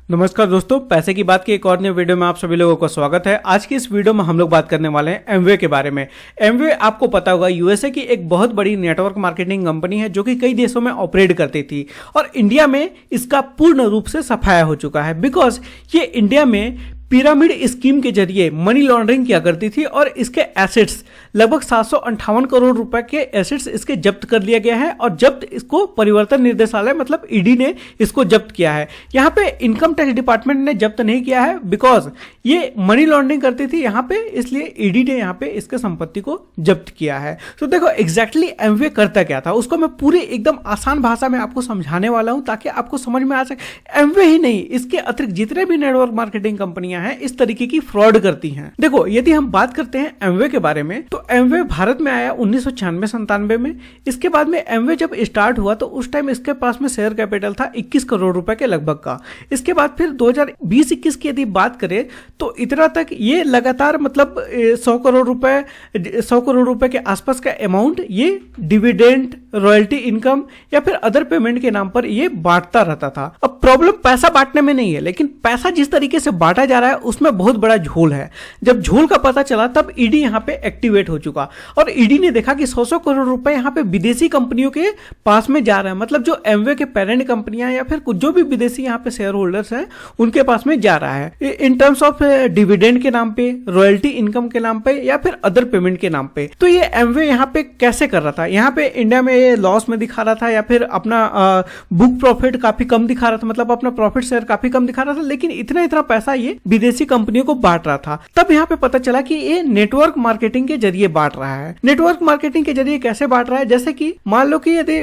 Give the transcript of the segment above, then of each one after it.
नमस्कार दोस्तों, पैसे की बात की एक और नई वीडियो में आप सभी लोगों का स्वागत है। आज की इस वीडियो में हम लोग बात करने वाले हैं एमवे के बारे में। एमवे आपको पता होगा यूएसए की एक बहुत बड़ी नेटवर्क मार्केटिंग कंपनी है जो कि कई देशों में ऑपरेट करती थी और इंडिया में इसका पूर्ण रूप से सफाया हो चुका है। बिकॉज ये इंडिया में पिरामिड स्कीम के जरिए मनी लॉन्ड्रिंग किया करती थी और इसके एसेट्स लगभग 758 करोड़ रुपए के एसेट्स इसके जब्त कर लिया गया है और जब्त इसको परिवर्तन निर्देशालय मतलब ईडी ने इसको जब्त किया है। यहाँ पे इनकम टैक्स डिपार्टमेंट ने जब्त नहीं किया है बिकॉज ये मनी लॉन्ड्रिंग करती थी यहाँ पे, इसलिए ईडी ने यहाँ पे इसके संपत्ति को जब्त किया है। तो देखो एग्जैक्टली एमवे करता क्या था उसको मैं पूरी एकदम आसान भाषा में आपको समझाने वाला हूँ ताकि आपको समझ में आ सके। एमवे ही नहीं, इसके अतिरिक्त जितने भी नेटवर्क मार्केटिंग कंपनियां हैं इस तरीके की फ्रॉड करती हैं। देखो यदि हम बात करते हैं एमवे के बारे में तो एमवे भारत में आया 1996-97 में। इसके बाद में एमवे जब स्टार्ट हुआ तो उस टाइम इसके पास में शेयर कैपिटल था 21 करोड़ रुपए के लगभग का। इसके बाद फिर 2020-21 की यदि बात करें तो इतना तक ये लगातार मतलब 100 करोड़ रुपए के आसपास का अमाउंट ये डिविडेंड, रॉयल्टी इनकम या फिर अदर पेमेंट के नाम पर ये बांटता रहता था। अब प्रॉब्लम पैसा बांटने में नहीं है, लेकिन पैसा जिस तरीके से बांटा जा रहा है उसमें बहुत बड़ा झोल है। जब झोल का पता चला तब ईडी यहाँ पे एक्टिवेट हो चुका और ईडी ने देखा कि 100 करोड़ रुपए यहाँ पे विदेशी कंपनियों के पास में जा रहा है, मतलब जो एमवे के पेरेंट कंपनियां या फिर कुछ जो भी विदेशी यहाँ पे शेयर होल्डर्स हैं उनके पास में जा रहा है इन टर्म्स ऑफ डिविडेंड के नाम पे, रॉयल्टी इनकम के नाम पे या फिर अदर पेमेंट के नाम पे। तो ये एमवे यहाँ पे कैसे कर रहा था, यहाँ पे इंडिया में ये लॉस में दिखा रहा था या फिर अपना बुक प्रॉफिट काफी कम दिखा रहा था, मतलब अपना प्रॉफिट शेयर काफी कम दिखा रहा था, लेकिन इतना पैसा ये विदेशी कंपनियों को बांट रहा था। तब यहाँ पे पता चला कि ये नेटवर्क मार्केटिंग के जरिए बांट रहा है। नेटवर्क मार्केटिंग के जरिए कैसे बांट रहा है, जैसे कि मान लो कि यदि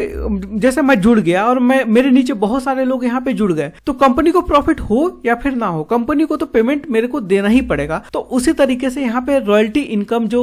जैसे मैं जुड़ गया और मेरे नीचे बहुत सारे लोग यहाँ पे जुड़ गए तो कंपनी को प्रॉफिट हो या फिर ना हो कंपनी को तो पेमेंट मेरे को देना ही पड़ेगा। तो उसी तरीके से यहाँ पे रॉयल्टी इनकम जो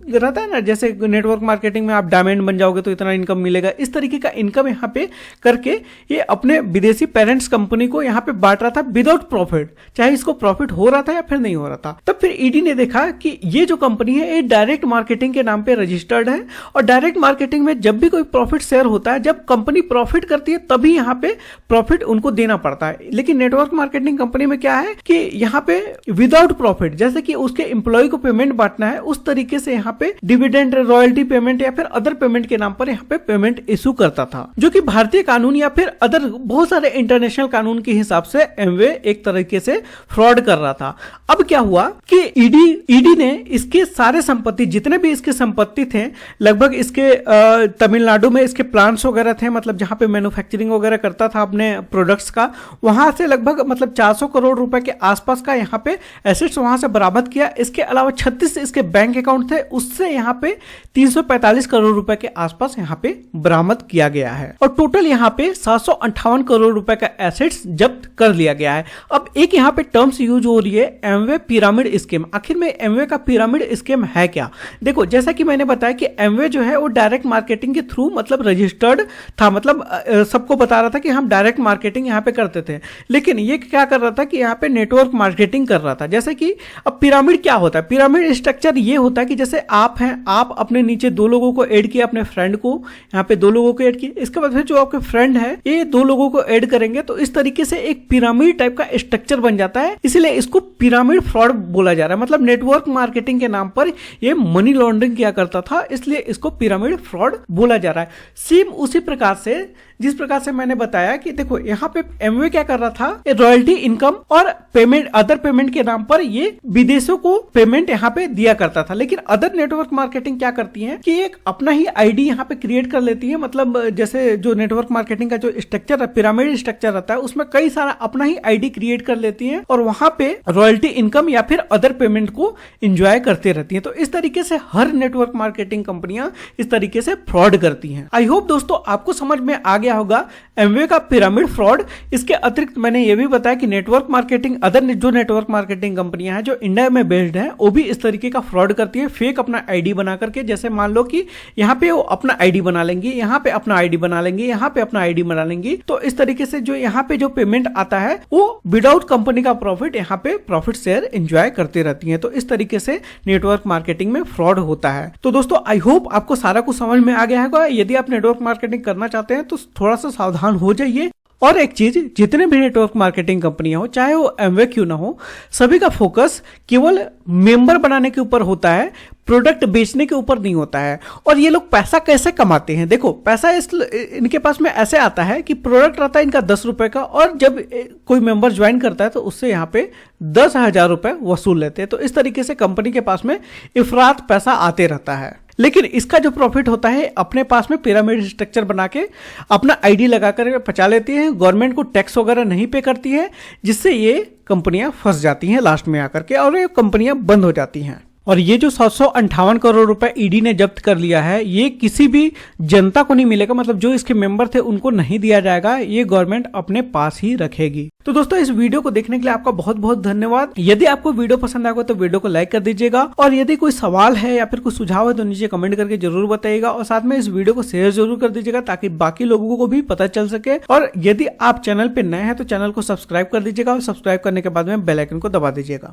रहता है ना, जैसे नेटवर्क मार्केटिंग में आप डायमंड बन जाओगे तो इतना इनकम मिलेगा, इस तरीके का इनकम यहाँ पे करके ये अपने विदेशी पेरेंट्स कंपनी को यहाँ पे बांट रहा था विदाउट प्रॉफिट, चाहे इसको प्रॉफिट हो रहा था या फिर नहीं हो रहा था। तब फिर ईडी ने देखा कि ये जो कंपनी है ये डायरेक्ट मार्केटिंग के नाम पे रजिस्टर्ड है और डायरेक्ट मार्केटिंग में जब भी कोई प्रॉफिट शेयर होता है, जब कंपनी प्रॉफिट करती है तभी यहाँ पे प्रॉफिट उनको देना पड़ता है। लेकिन नेटवर्क मार्केटिंग कंपनी में क्या है कि यहाँ पे विदाउट प्रॉफिट, जैसे कि उसके एम्प्लॉय को पेमेंट बांटना है उस तरीके से यहाँ पे डिविडेंड, रॉयल्टी पेमेंट या फिर अदर पेमेंट के नाम पर यहाँ पे पेमेंट इशू करता था, जो कि भारतीय कानून या फिर अदर बहुत सारे इंटरनेशनल कानून के हिसाब से एमवे एक तरीके से फ्रॉड कर रहा था। अब क्या हुआ कि ईडी ने इसके सारे संपत्ति, जितने भी इसके संपत्ति थे, लगभग इसके तमिलनाडु में इसके प्लांट्स वगैरह थे, मतलब जहां पे मैन्युफैक्चरिंग वगैरह करता था अपने प्रोडक्ट्स का, वहां से लगभग मतलब 400 करोड़ रुपए के आसपास का यहाँ पे एसेट्स वहां से बरामद किया। इसके अलावा 36 इसके बैंक अकाउंट थे, उससे यहाँ पे 345 करोड़ रुपए के आसपास यहाँ पे बरामद किया गया है और टोटल यहाँ पे 758 करोड़ रुपए का एसेट्स जब्त कर लिया गया है। अब एक यहाँ पे टर्म्स यूज हो रही है एमवे पिरामिड स्कीम। आखिर में एमवे का पिरामिड स्कीम है क्या? देखो जैसा कि मैंने बताया कि एमवे जो है वो डायरेक्ट मार्केटिंग के थ्रू मतलब रजिस्टर्ड था, मतलब सबको बता रहा था कि हम डायरेक्ट मार्केटिंग यहाँ पे करते थे, लेकिन ये क्या कर रहा था कि यहाँ पे नेटवर्क मार्केटिंग कर रहा था। जैसे कि अब पिरामिड क्या होता है, पिरामिड स्ट्रक्चर ये होता है कि जैसे आप हैं, आप अपने नीचे 2 लोगों को ऐड किया, अपने फ्रेंड को यहाँ पे 2 लोगों को ऐड किया, इसके बाद फिर जो आपके फ्रेंड है ये 2 लोगों को ऐड करेंगे तो इस तरीके से एक पिरामिड टाइप का स्ट्रक्चर बन जाता है, इसीलिए इसको पिरामिड फ्रॉड बोला जा रहा है। मतलब नेटवर्क मार्केटिंग के नाम पर ये मनी लॉन्ड्रिंग किया करता था, इसलिए इसको पिरामिड फ्रॉड बोला जा रहा है। सेम उसी प्रकार से जिस प्रकार से मैंने बताया कि देखो यहाँ पे एमवे क्या कर रहा था, रॉयल्टी इनकम और पेमेंट, अदर पेमेंट के नाम पर ये विदेशों को पेमेंट यहाँ पे दिया करता था। लेकिन अदर नेटवर्क मार्केटिंग क्या करती है कि एक अपना ही आईडी यहाँ पे क्रिएट कर लेती है, मतलब जैसे जो नेटवर्क मार्केटिंग का जो स्ट्रक्चर है, पिरामिड स्ट्रक्चर रहता है, उसमें कई सारा अपना ही आईडी क्रिएट कर लेती है और वहां पे रॉयल्टी इनकम या फिर अदर पेमेंट को एंजॉय करते रहती है। तो इस तरीके से हर नेटवर्क मार्केटिंग कंपनियां इस तरीके से फ्रॉड करती हैं। आई होप दोस्तों आपको समझ में आ गया होगा एमवे का पिरामिड फ्रॉड। इसके अतिरिक्त मैंने ये भी बताया कि नेटवर्क मार्केटिंग, अदर जो नेटवर्क मार्केटिंग कंपनियां हैं जो इंडिया में बेस्ड हैं, वो भी इस तरीके का फ्रॉड करती है, फेक अपना आईडी बना करके। जैसे मान लो कि यहाँ पे वो अपना आईडी बना लेंगी, यहाँ पे अपना आईडी बना लेंगी, यहाँ पे अपना आईडी बना लेंगी, तो इस तरीके से जो यहाँ पे जो पेमेंट आता है वो विदाउट कंपनी का प्रॉफिट यहाँ पे प्रॉफिट शेयर एंजॉय करती रहती है। तो इस तरीके से नेटवर्क मार्केटिंग में फ्रॉड होता है। तो दोस्तों आई होप आपको सारा कुछ समझ में आ गया होगा। यदि आप नेटवर्क मार्केटिंग करना चाहते हैं तो थोड़ा सा सावधान हो जाइए और एक चीज, जितने भी नेटवर्क मार्केटिंग कंपनियां हो, चाहे वो एमवे क्यों ना हो, सभी का फोकस केवल मेंबर बनाने के ऊपर होता है, प्रोडक्ट बेचने के ऊपर नहीं होता है। और ये लोग पैसा कैसे कमाते हैं? देखो, पैसा इनके पास में ऐसे आता है कि प्रोडक्ट आता है इनका 10 रुपए का, और जब कोई मेंबर ज्वाइन करता है तो उससे यहाँ पे 10,000 रुपए वसूल लेते हैं। तो इस तरीके से कंपनी के पास में इफरात पैसा आते रहता है। लेकिन इसका जो प्रॉफिट होता है, अपने पास में पिरामिड स्ट्रक्चर बना के अपना आईडी लगाकर पचा लेती है, गवर्नमेंट को टैक्स वगैरह नहीं पे करती है, जिससे ये कंपनियां फंस जाती हैं लास्ट में आकर के, और ये कंपनियां बंद हो जाती हैं। और ये जो 758 करोड़ रुपए ईडी ने जब्त कर लिया है, ये किसी भी जनता को नहीं मिलेगा, मतलब जो इसके मेंबर थे उनको नहीं दिया जाएगा, ये गवर्नमेंट अपने पास ही रखेगी। तो दोस्तों, इस वीडियो को देखने के लिए आपका बहुत बहुत धन्यवाद। यदि आपको वीडियो पसंद आएगा तो वीडियो को लाइक कर दीजिएगा, और यदि कोई सवाल है या फिर कोई सुझाव है तो नीचे कमेंट करके जरूर बताइएगा, और साथ में इस वीडियो को शेयर जरूर कर दीजिएगा ताकि बाकी लोगों को भी पता चल सके। और यदि आप चैनल पे नए हैं तो चैनल को सब्सक्राइब कर दीजिएगा, और सब्सक्राइब करने के बाद में बेल आइकन को दबा दीजिएगा।